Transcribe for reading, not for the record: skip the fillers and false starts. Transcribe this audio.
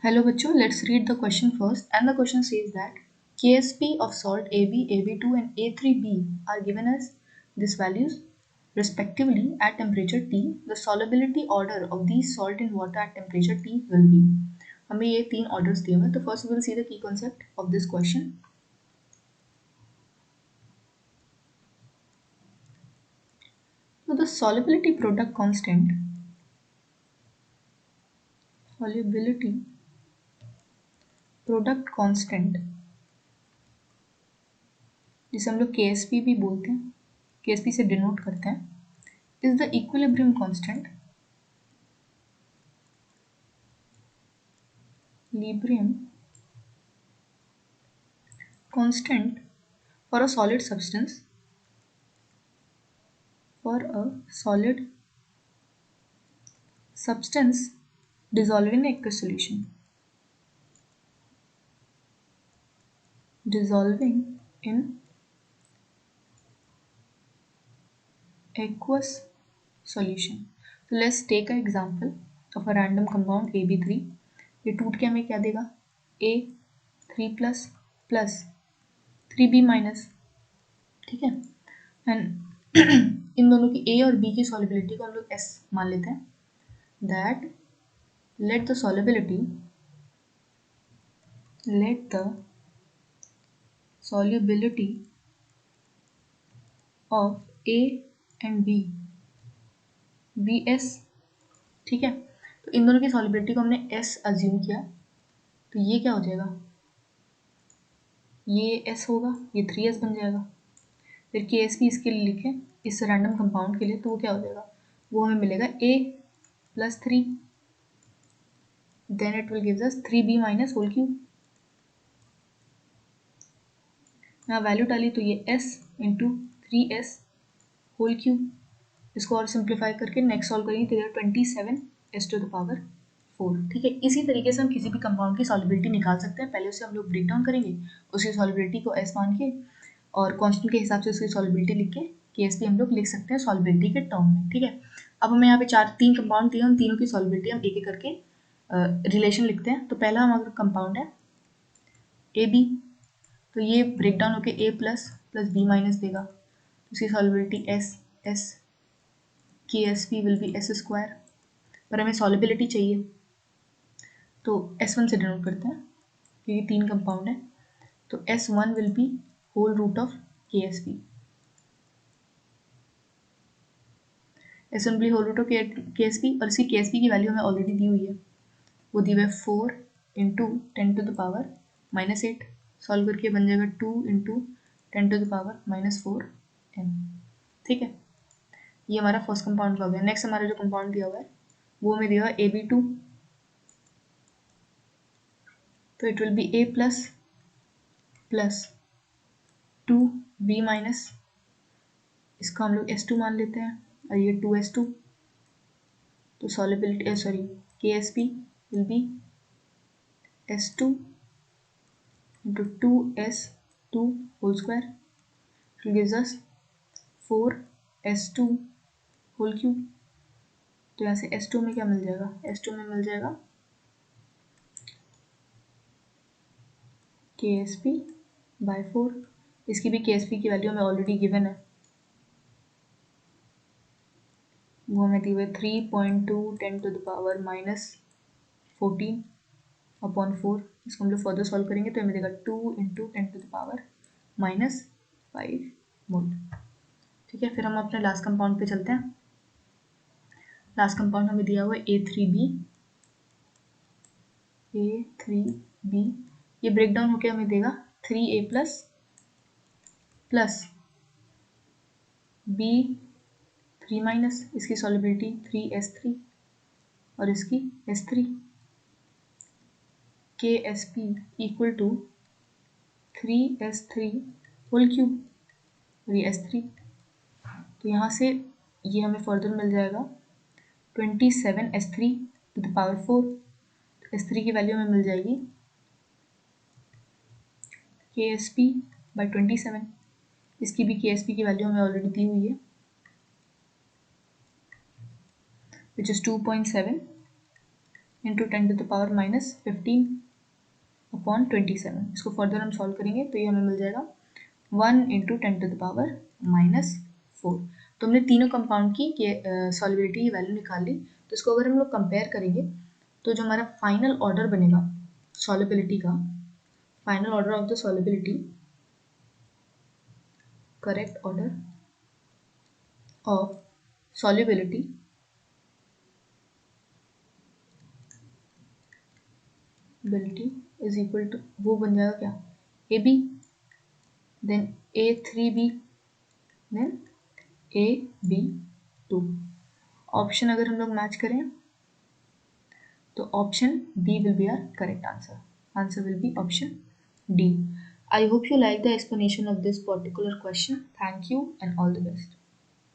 Hello बच्चों, let's read the question first. And the question says that KSP of salt AB, AB2 and A3B are given as these values respectively at temperature T. The solubility order of these salt in water at temperature T will be. हमें ये तीन orders दिए हुए हैं. तो first we will see the key concept of this question. So the solubility product constant जिसे हम लोग KSP भी बोलते हैं, KSP से डिनोट करते हैं, is the equilibrium constant for a solid substance dissolving in aqueous solution. So let's take an example of a random compound AB3. ये टूट के हमें क्या देगा? A3 plus plus 3B minus. ठीक है. एंड इन दोनों की A और B की सॉल्युबिलिटी को हम लोग S मान लेते हैं. That let the solubility of A and B be S. ठीक है. तो इन दोनों की सॉल्युबिलिटी को हमने S अज्यूम किया. तो ये क्या हो जाएगा? ये S होगा, ये 3S बन जाएगा. फिर KSP इसके लिए लिखें इस रैंडम कंपाउंड के लिए, तो वो क्या हो जाएगा? वो हमें मिलेगा A plus 3, then it will gives us 3B minus whole cube. यहाँ वैल्यू डाली तो ये S into 3S whole cube. इसको और सिंप्लीफाई करके नेक्स्ट सॉल्व करेंगे तो 27 S to the power 4. ठीक है. इसी तरीके से हम किसी भी कंपाउंड की सॉल्युबिलिटी निकाल सकते हैं. पहले उसे हम लोग ब्रेक डाउन करेंगे, उसकी सॉल्युबिलिटी को S मान के और कांस्टेंट के हिसाब से उसकी सॉल्युबिलिटी लिख के KSP हम लोग लिख सकते हैं सॉल्युबिलिटी के टर्म में. ठीक है. अब हमें यहाँ पे तीन कंपाउंड दिए, उन तीनों की सॉल्युबिलिटी हम एक एक करके रिलेशन लिखते हैं. तो पहला हमारा कंपाउंड है AB. तो ये ब्रेक डाउन होकर A plus plus B minus देगा. उसकी solubility S KSP will be S square. पर हमें सॉल्युबिलिटी चाहिए तो S1 से डिनोट करते हैं क्योंकि तीन कंपाउंड है. तो S1 will be whole root of KSP. S1 भी होल रूट ऑफ KSP और इसकी KSP की वैल्यू हमें ऑलरेडी दी हुई है. वो दी हुई है 4 into 10 to the power -8. Solve करके बन जाएगा 2 into 10 to the power -4 n. ठीक है. ये हमारा फर्स्ट कंपाउंड का हो गया. नेक्स्ट हमारा जो कंपाउंड दिया हुआ है वो हमें दिया हुआ है AB2. तो it will be A plus plus 2B minus, इसको हम लोग S2 मान लेते हैं और ये 2S2. तो solubility KSP will be S2 into 2S2 whole square. It gives us 4S2 whole cube. तो यहाँ से S2 में क्या मिल जाएगा? S2 में मिल जाएगा KSP by 4. इसकी भी KSP की वैल्यू हमें ऑलरेडी गिवन है, वो हमें दी हुई 3.2 10 to the power -14 अपॉन 4. इसको हम लोग फर्दर सॉल्व करेंगे तो हमें देगा 2 इंटू 10 to the power -5 मोल. ठीक है. फिर हम अपने लास्ट कंपाउंड पे चलते हैं. लास्ट कंपाउंड हमें दिया हुआ है A3B. ये ब्रेक डाउन होकर हमें देगा 3A plus plus B3 minus, इसकी सॉल्युबिलिटी 3S3 और इसकी S3. KSP equal to 3S3 whole cube और ये S3. तो यहाँ से ये हमें फर्दर मिल जाएगा 27S3 to the power 4. S3 की वैल्यू हमें मिल जाएगी KSP by 27. इसकी भी KSP की वैल्यू हमें ऑलरेडी दी हुई है which is 2.7 इंटू 10⁻⁻15 अपॉन 27। इसको फर्दर हम सॉल्व करेंगे तो ये हमें मिल जाएगा 1 इंटू 10⁻⁻4। तो हमने तीनों कंपाउंड की सॉल्युबिलिटी की वैल्यू निकाल ली। तो इसको अगर हम लोग कंपेयर करेंगे तो जो हमारा फाइनल ऑर्डर बनेगा सॉल्युबिलिटी का, final order of the solubility, correct order of solubility is equal to, वो बन जाएगा क्या, AB, then A3B, then AB2। Option अगर हम लोग मैच करें तो option B will be our correct answer. Answer will be option D. I hope you like the explanation of this particular question. Thank you and all the best.